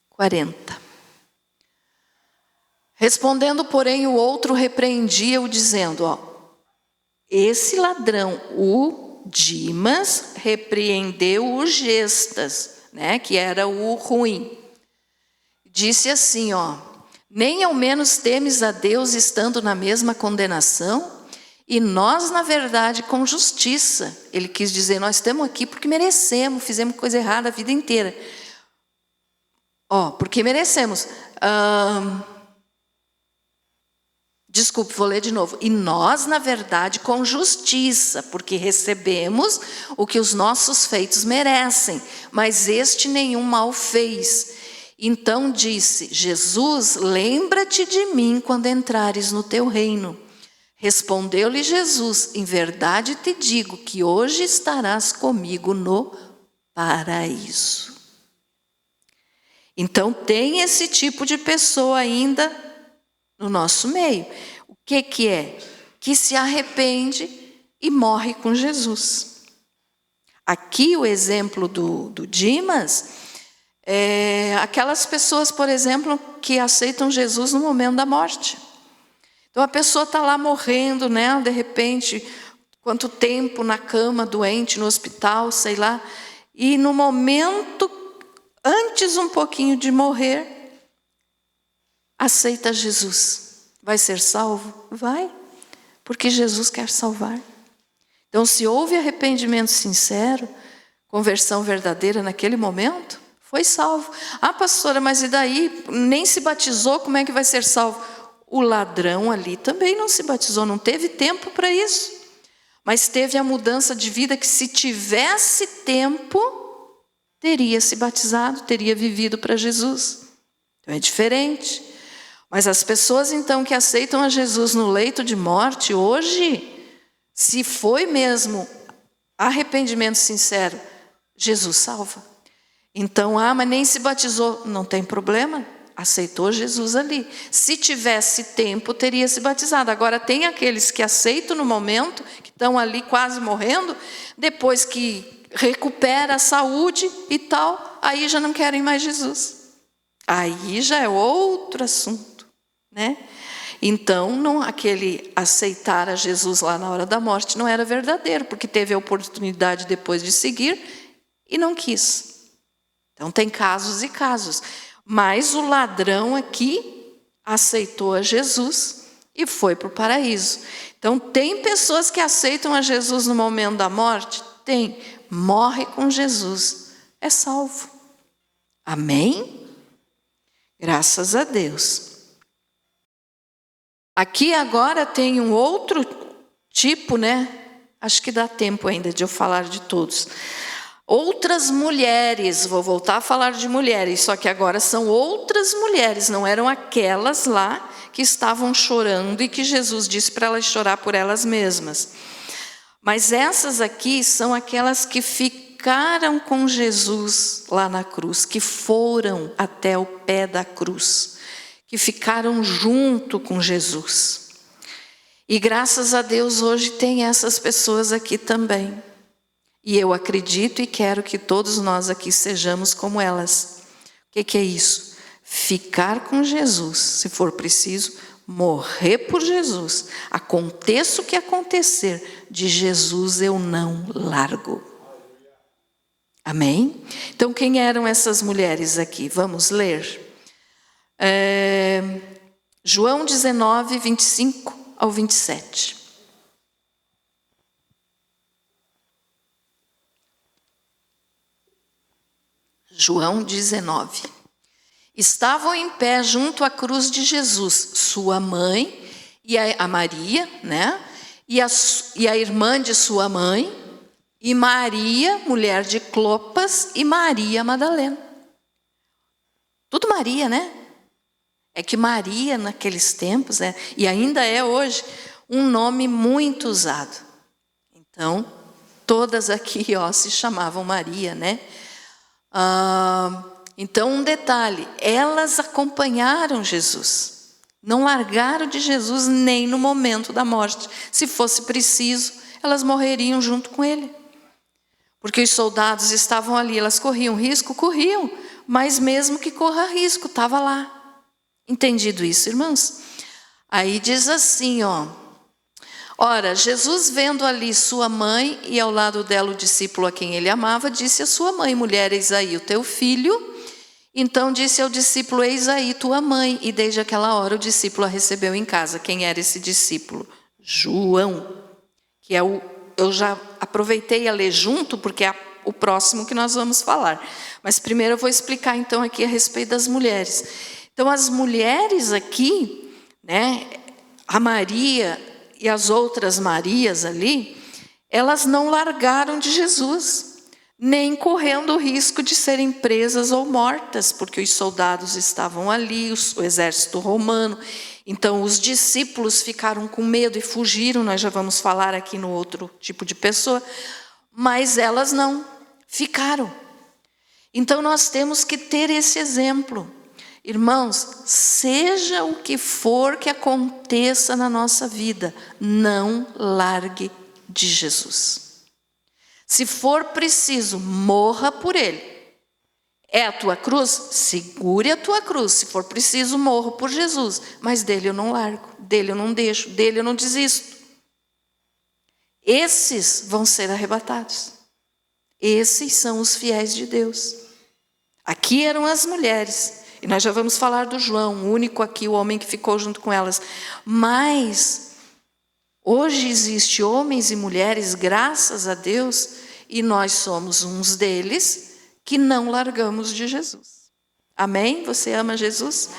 40. Respondendo, porém, o outro repreendia-o, dizendo: esse ladrão, o Dimas, repreendeu o Gestas, né, que era o ruim. Disse assim: nem ao menos temes a Deus estando na mesma condenação? E nós, na verdade, com justiça. Ele quis dizer: nós estamos aqui porque merecemos, fizemos coisa errada a vida inteira. Porque merecemos. Desculpe, vou ler de novo. E nós, na verdade, com justiça, porque recebemos o que os nossos feitos merecem, mas este nenhum mal fez. Então disse: Jesus, lembra-te de mim quando entrares no teu reino. Respondeu-lhe Jesus: em verdade te digo que hoje estarás comigo no paraíso. Então tem esse tipo de pessoa ainda no nosso meio. O que é? Que se arrepende e morre com Jesus. Aqui o exemplo do Dimas é aquelas pessoas, por exemplo, que aceitam Jesus no momento da morte. Então a pessoa está lá morrendo, né? De repente, quanto tempo na cama, doente, no hospital, sei lá. E no momento, antes um pouquinho de morrer, aceita Jesus, vai ser salvo? Vai, porque Jesus quer salvar. Então, se houve arrependimento sincero, conversão verdadeira naquele momento, foi salvo. Ah, pastora, mas e daí? Nem se batizou, como é que vai ser salvo? O ladrão ali também não se batizou, não teve tempo para isso. Mas teve a mudança de vida que, se tivesse tempo, teria se batizado, teria vivido para Jesus. Então é diferente. Mas as pessoas então que aceitam a Jesus no leito de morte, hoje, se foi mesmo arrependimento sincero, Jesus salva. Então, mas nem se batizou, não tem problema, aceitou Jesus ali. Se tivesse tempo, teria se batizado. Agora, tem aqueles que aceitam no momento, que estão ali quase morrendo, depois que recupera a saúde e tal, aí já não querem mais Jesus. Aí já é outro assunto, né? Então, não, aquele aceitar a Jesus lá na hora da morte não era verdadeiro, porque teve a oportunidade depois de seguir e não quis. Então, tem casos e casos. Mas o ladrão aqui aceitou a Jesus e foi para o paraíso. Então, tem pessoas que aceitam a Jesus no momento da morte? Tem. Morre com Jesus, é salvo. Amém? Graças a Deus. Aqui agora tem um outro tipo, né? Acho que dá tempo ainda de eu falar de todos. Outras mulheres, vou voltar a falar de mulheres, só que agora são outras mulheres, não eram aquelas lá que estavam chorando e que Jesus disse para elas chorar por elas mesmas. Mas essas aqui são aquelas que ficaram com Jesus lá na cruz, que foram até o pé da cruz, que ficaram junto com Jesus. E graças a Deus hoje tem essas pessoas aqui também. E eu acredito e quero que todos nós aqui sejamos como elas. O que é isso? Ficar com Jesus, se for preciso, morrer por Jesus. Aconteça o que acontecer, de Jesus eu não largo. Amém? Então, quem eram essas mulheres aqui? Vamos ler. João 19, 25 ao 27. João 19. Estavam em pé junto à cruz de Jesus, sua mãe e a Maria, né? E a irmã de sua mãe, e Maria, mulher de Clopas, e Maria Madalena. Tudo Maria, né? É que Maria, naqueles tempos, e ainda é hoje, um nome muito usado. Então, todas aqui se chamavam Maria, né? Então, um detalhe, elas acompanharam Jesus, não largaram de Jesus nem no momento da morte. Se fosse preciso, elas morreriam junto com ele, porque os soldados estavam ali, elas corriam risco? Corriam, mas mesmo que corra risco, estava lá. Entendido isso, irmãos? Aí diz assim, ora, Jesus vendo ali sua mãe e ao lado dela o discípulo a quem ele amava, disse à sua mãe, mulher, eis aí o teu filho. Então disse ao discípulo, eis aí tua mãe. E desde aquela hora o discípulo a recebeu em casa. Quem era esse discípulo? João, que é eu já aproveitei a ler junto, porque é o próximo que nós vamos falar. Mas primeiro eu vou explicar então aqui a respeito das mulheres. Então as mulheres aqui, né, a Maria e as outras Marias ali, elas não largaram de Jesus, nem correndo o risco de serem presas ou mortas, porque os soldados estavam ali, o exército romano. Então os discípulos ficaram com medo e fugiram, nós já vamos falar aqui no outro tipo de pessoa, mas elas não, ficaram. Então nós temos que ter esse exemplo. Irmãos, seja o que for que aconteça na nossa vida, não largue de Jesus. Se for preciso, morra por ele. É a tua cruz? Segure a tua cruz. Se for preciso, morro por Jesus. Mas dele eu não largo, dele eu não deixo, dele eu não desisto. Esses vão ser arrebatados. Esses são os fiéis de Deus. Aqui eram as mulheres. E nós já vamos falar do João, o único aqui, o homem que ficou junto com elas. Mas hoje existe homens e mulheres, graças a Deus, e nós somos uns deles que não largamos de Jesus. Amém? Você ama Jesus?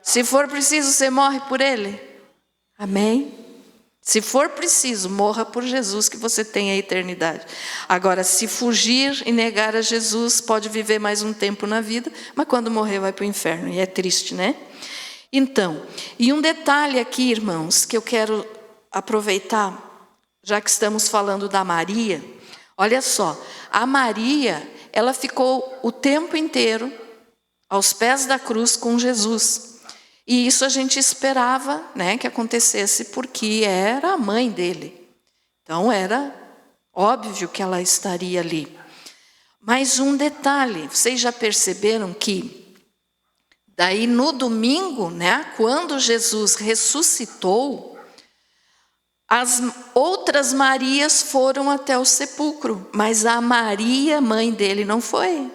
Se for preciso, você morre por Ele? Amém? Se for preciso, morra por Jesus, que você tenha a eternidade. Agora, se fugir e negar a Jesus, pode viver mais um tempo na vida, mas quando morrer vai para o inferno, e é triste, né? Então, e um detalhe aqui, irmãos, que eu quero aproveitar, já que estamos falando da Maria, olha só, a Maria, ela ficou o tempo inteiro aos pés da cruz com Jesus. E isso a gente esperava, né, que acontecesse, porque era a mãe dele. Então era óbvio que ela estaria ali. Mas um detalhe, vocês já perceberam que daí no domingo, né, quando Jesus ressuscitou, as outras Marias foram até o sepulcro, mas a Maria, mãe dele, não foi.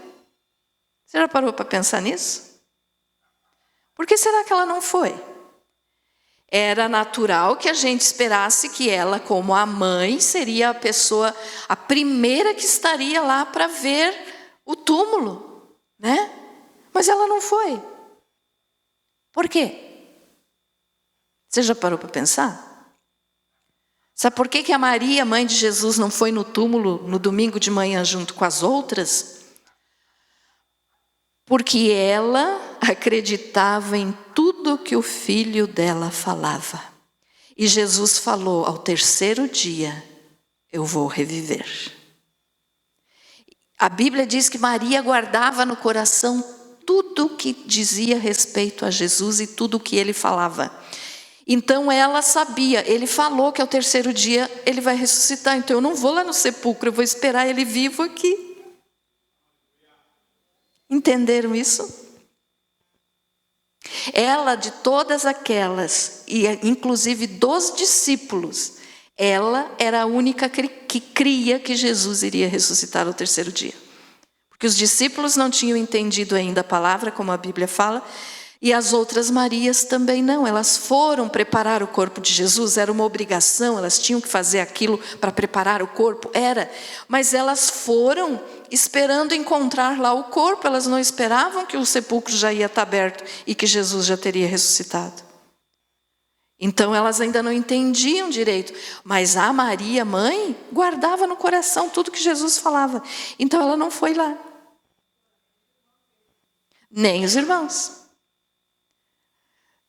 Você já parou para pensar nisso? Por que será que ela não foi? Era natural que a gente esperasse que ela, como a mãe, seria a pessoa, a primeira que estaria lá para ver o túmulo, né? Mas ela não foi. Por quê? Você já parou para pensar? Sabe por que a Maria, mãe de Jesus, não foi no túmulo no domingo de manhã junto com as outras? Porque ela acreditava em tudo que o filho dela falava. E Jesus falou, ao terceiro dia, eu vou reviver. A Bíblia diz que Maria guardava no coração tudo o que dizia respeito a Jesus e tudo o que ele falava. Então ela sabia, ele falou que ao terceiro dia ele vai ressuscitar, então eu não vou lá no sepulcro, eu vou esperar ele vivo aqui. Entenderam isso? Ela, de todas aquelas, e inclusive dos discípulos, ela era a única que cria que Jesus iria ressuscitar ao terceiro dia. Porque os discípulos não tinham entendido ainda a palavra, como a Bíblia fala, e as outras Marias também não. Elas foram preparar o corpo de Jesus, era uma obrigação, elas tinham que fazer aquilo para preparar o corpo, era. Mas elas foram esperando encontrar lá o corpo, elas não esperavam que o sepulcro já ia estar aberto e que Jesus já teria ressuscitado. Então elas ainda não entendiam direito, mas a Maria, mãe, guardava no coração tudo que Jesus falava. Então ela não foi lá. Nem os irmãos.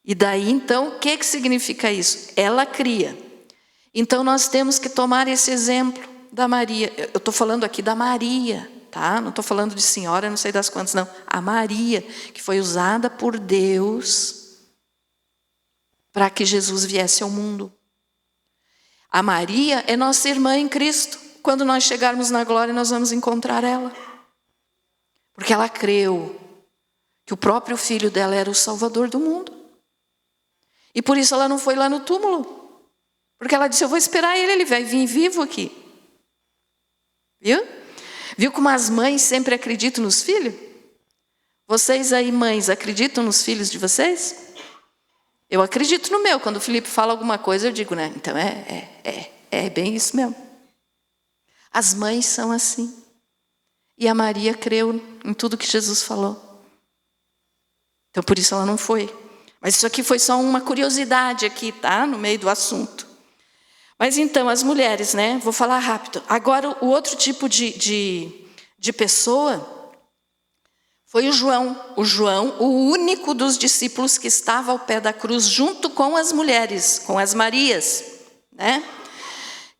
E daí então, o que significa isso? Ela cria. Então nós temos que tomar esse exemplo da Maria. Eu estou falando aqui da Maria, tá? Não estou falando de senhora, não sei das quantas, não. A Maria, que foi usada por Deus para que Jesus viesse ao mundo. A Maria é nossa irmã em Cristo. Quando nós chegarmos na glória, nós vamos encontrar ela. Porque ela creu que o próprio filho dela era o Salvador do mundo. E por isso ela não foi lá no túmulo. Porque ela disse, eu vou esperar ele vai vir vivo aqui. Viu? Viu como as mães sempre acreditam nos filhos? Vocês aí, mães, acreditam nos filhos de vocês? Eu acredito no meu. Quando o Felipe fala alguma coisa, eu digo, né? Então é bem isso mesmo. As mães são assim. E a Maria creu em tudo que Jesus falou. Então por isso ela não foi. Mas isso aqui foi só uma curiosidade aqui, tá? No meio do assunto. Mas então, as mulheres, né? Vou falar rápido. Agora, o outro tipo de pessoa foi o João. O João, o único dos discípulos que estava ao pé da cruz, junto com as mulheres, com as Marias, né?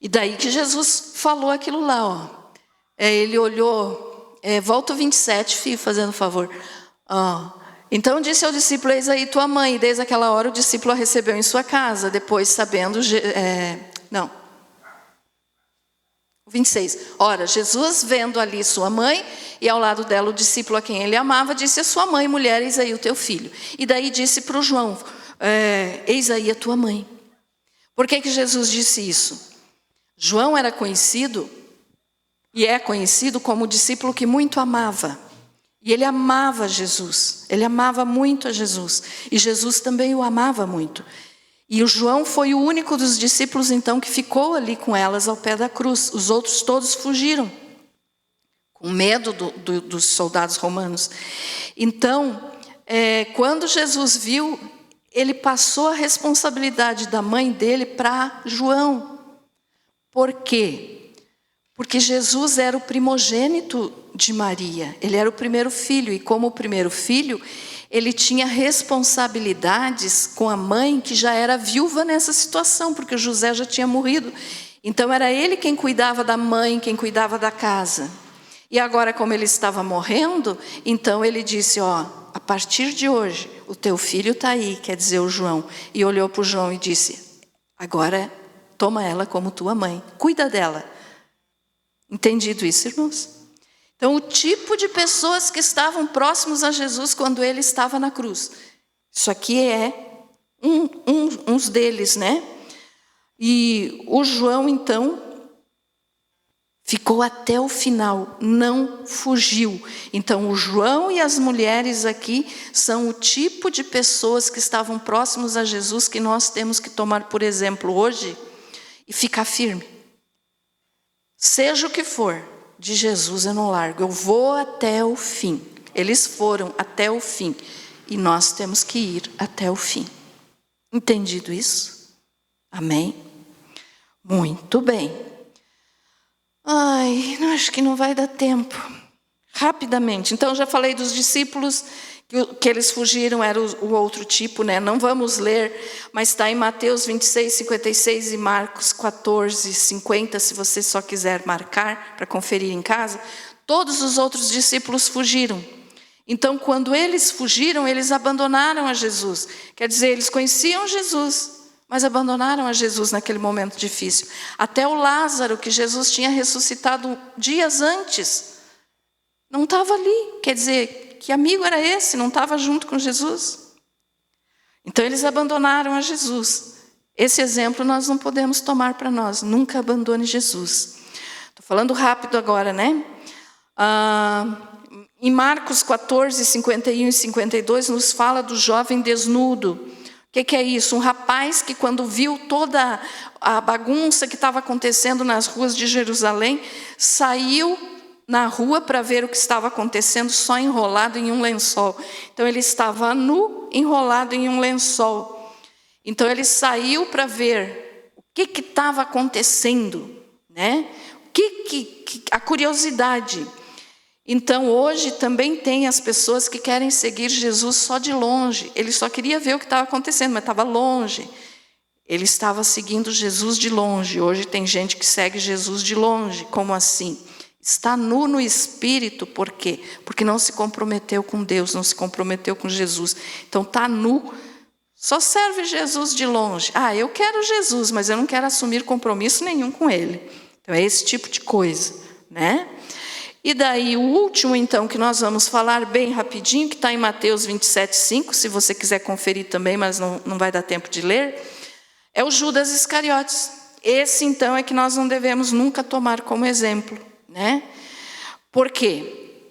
E daí que Jesus falou aquilo lá, ó. Ele olhou, volta o 27, filho, fazendo favor. Ó. Então disse ao discípulo, eis aí tua mãe. E desde aquela hora o discípulo a recebeu em sua casa. Depois sabendo, 26. Ora, Jesus vendo ali sua mãe e ao lado dela o discípulo a quem ele amava, disse a sua mãe, mulher, eis aí o teu filho. E daí disse para o João, eis aí a tua mãe. Por que Jesus disse isso? João era conhecido e é conhecido como o discípulo que muito amava. E ele amava Jesus, ele amava muito a Jesus. E Jesus também o amava muito. E o João foi o único dos discípulos, então, que ficou ali com elas ao pé da cruz. Os outros todos fugiram, com medo dos soldados romanos. Então, quando Jesus viu, ele passou a responsabilidade da mãe dele para João. Por quê? Porque Jesus era o primogênito de Maria. Ele era o primeiro filho. E como o primeiro filho, ele tinha responsabilidades com a mãe que já era viúva nessa situação, porque o José já tinha morrido. Então era ele quem cuidava da mãe, quem cuidava da casa. E agora, como ele estava morrendo, então ele disse, a partir de hoje, o teu filho está aí, quer dizer, o João. E olhou para o João e disse, agora toma ela como tua mãe, cuida dela. Entendido isso, irmãos? Então, o tipo de pessoas que estavam próximos a Jesus quando ele estava na cruz. Isso aqui é uns deles, né? E o João, então, ficou até o final, não fugiu. Então, o João e as mulheres aqui são o tipo de pessoas que estavam próximos a Jesus que nós temos que tomar, por exemplo, hoje e ficar firme. Seja o que for, de Jesus eu não largo, eu vou até o fim. Eles foram até o fim e nós temos que ir até o fim. Entendido isso? Amém? Muito bem. Acho que não vai dar tempo. Rapidamente. Então, já falei dos discípulos, que eles fugiram, era o outro tipo, né? Não vamos ler, mas está em Mateus 26, 56 e Marcos 14, 50, se você só quiser marcar para conferir em casa. Todos os outros discípulos fugiram. Então, quando eles fugiram, eles abandonaram a Jesus. Quer dizer, eles conheciam Jesus, mas abandonaram a Jesus naquele momento difícil. Até o Lázaro, que Jesus tinha ressuscitado dias antes, não estava ali. Quer dizer, que amigo era esse? Não estava junto com Jesus? Então eles abandonaram a Jesus. Esse exemplo nós não podemos tomar para nós. Nunca abandone Jesus. Estou falando rápido agora, né? Em Marcos 14, 51 e 52, nos fala do jovem desnudo. O que é isso? Um rapaz que, quando viu toda a bagunça que estava acontecendo nas ruas de Jerusalém, saiu na rua para ver o que estava acontecendo, só enrolado em um lençol. Então ele estava nu, enrolado em um lençol. Então ele saiu para ver o que estava acontecendo, né? A curiosidade. Então hoje também tem as pessoas que querem seguir Jesus só de longe. Ele só queria ver o que estava acontecendo, mas estava longe. Ele estava seguindo Jesus de longe. Hoje tem gente que segue Jesus de longe. Como assim? Está nu no espírito, por quê? Porque não se comprometeu com Deus, não se comprometeu com Jesus. Então está nu, só serve Jesus de longe. Eu quero Jesus, mas eu não quero assumir compromisso nenhum com Ele. Então é esse tipo de coisa, né? E daí o último, então, que nós vamos falar bem rapidinho, que está em Mateus 27, 5, se você quiser conferir também, mas não vai dar tempo de ler, é o Judas Iscariotes. Esse, então, é que nós não devemos nunca tomar como exemplo, né? Por quê?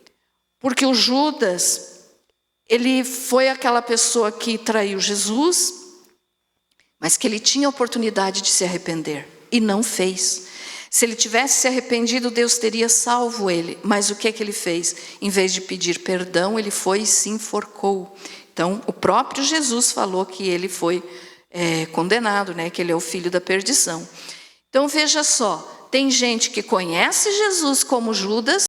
Porque o Judas, ele foi aquela pessoa que traiu Jesus, mas que ele tinha a oportunidade de se arrepender, e não fez. Se ele tivesse se arrependido, Deus teria salvo ele. Mas o que é que ele fez? Em vez de pedir perdão, ele foi e se enforcou. Então, o próprio Jesus falou que ele foi condenado, né? Que ele é o filho da perdição. Então, veja só, tem gente que conhece Jesus como Judas,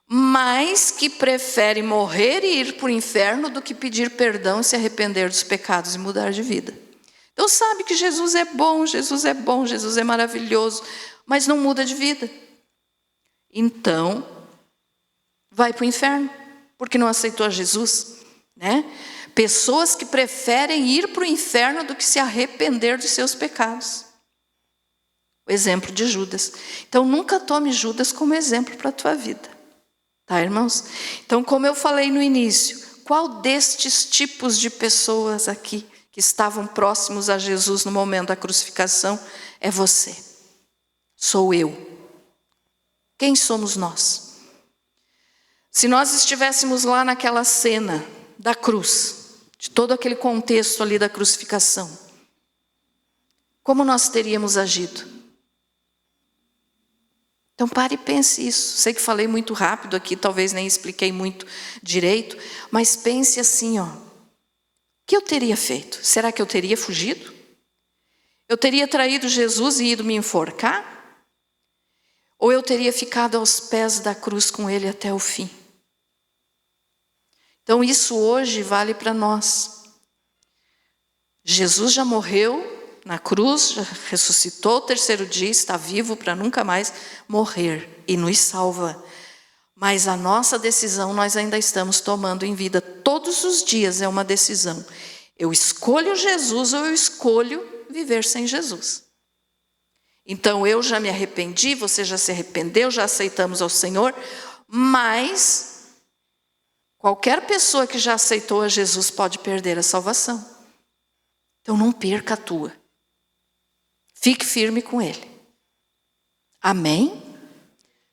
mas que prefere morrer e ir para o inferno do que pedir perdão e se arrepender dos pecados e mudar de vida. Então sabe que Jesus é bom, Jesus é bom, Jesus é maravilhoso, mas não muda de vida. Então, vai para o inferno, porque não aceitou a Jesus, né? Pessoas que preferem ir para o inferno do que se arrepender dos seus pecados. O exemplo de Judas. Então nunca tome Judas como exemplo para a tua vida. Tá, irmãos? Então, como eu falei no início, qual destes tipos de pessoas aqui que estavam próximos a Jesus no momento da crucificação é você? Sou eu. Quem somos nós? Se nós estivéssemos lá naquela cena da cruz, de todo aquele contexto ali da crucificação, como nós teríamos agido? Então pare e pense isso. Sei que falei muito rápido aqui, talvez nem expliquei muito direito, mas pense assim, ó. O que eu teria feito? Será que eu teria fugido? Eu teria traído Jesus e ido me enforcar? Ou eu teria ficado aos pés da cruz com ele até o fim? Então isso hoje vale para nós. Jesus já morreu na cruz, já ressuscitou o terceiro dia, está vivo para nunca mais morrer e nos salva. Mas a nossa decisão nós ainda estamos tomando em vida. Todos os dias é uma decisão. Eu escolho Jesus ou eu escolho viver sem Jesus. Então eu já me arrependi, você já se arrependeu, já aceitamos ao Senhor, mas qualquer pessoa que já aceitou a Jesus pode perder a salvação. Então não perca a tua. Fique firme com Ele. Amém?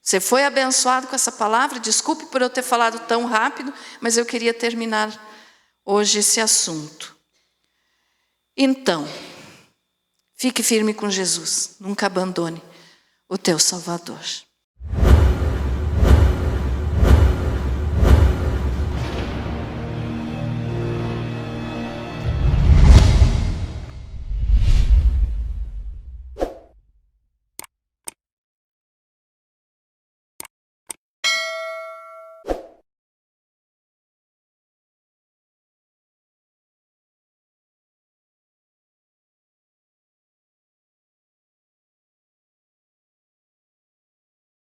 Você foi abençoado com essa palavra? Desculpe por eu ter falado tão rápido, mas eu queria terminar hoje esse assunto. Então, fique firme com Jesus. Nunca abandone o teu Salvador.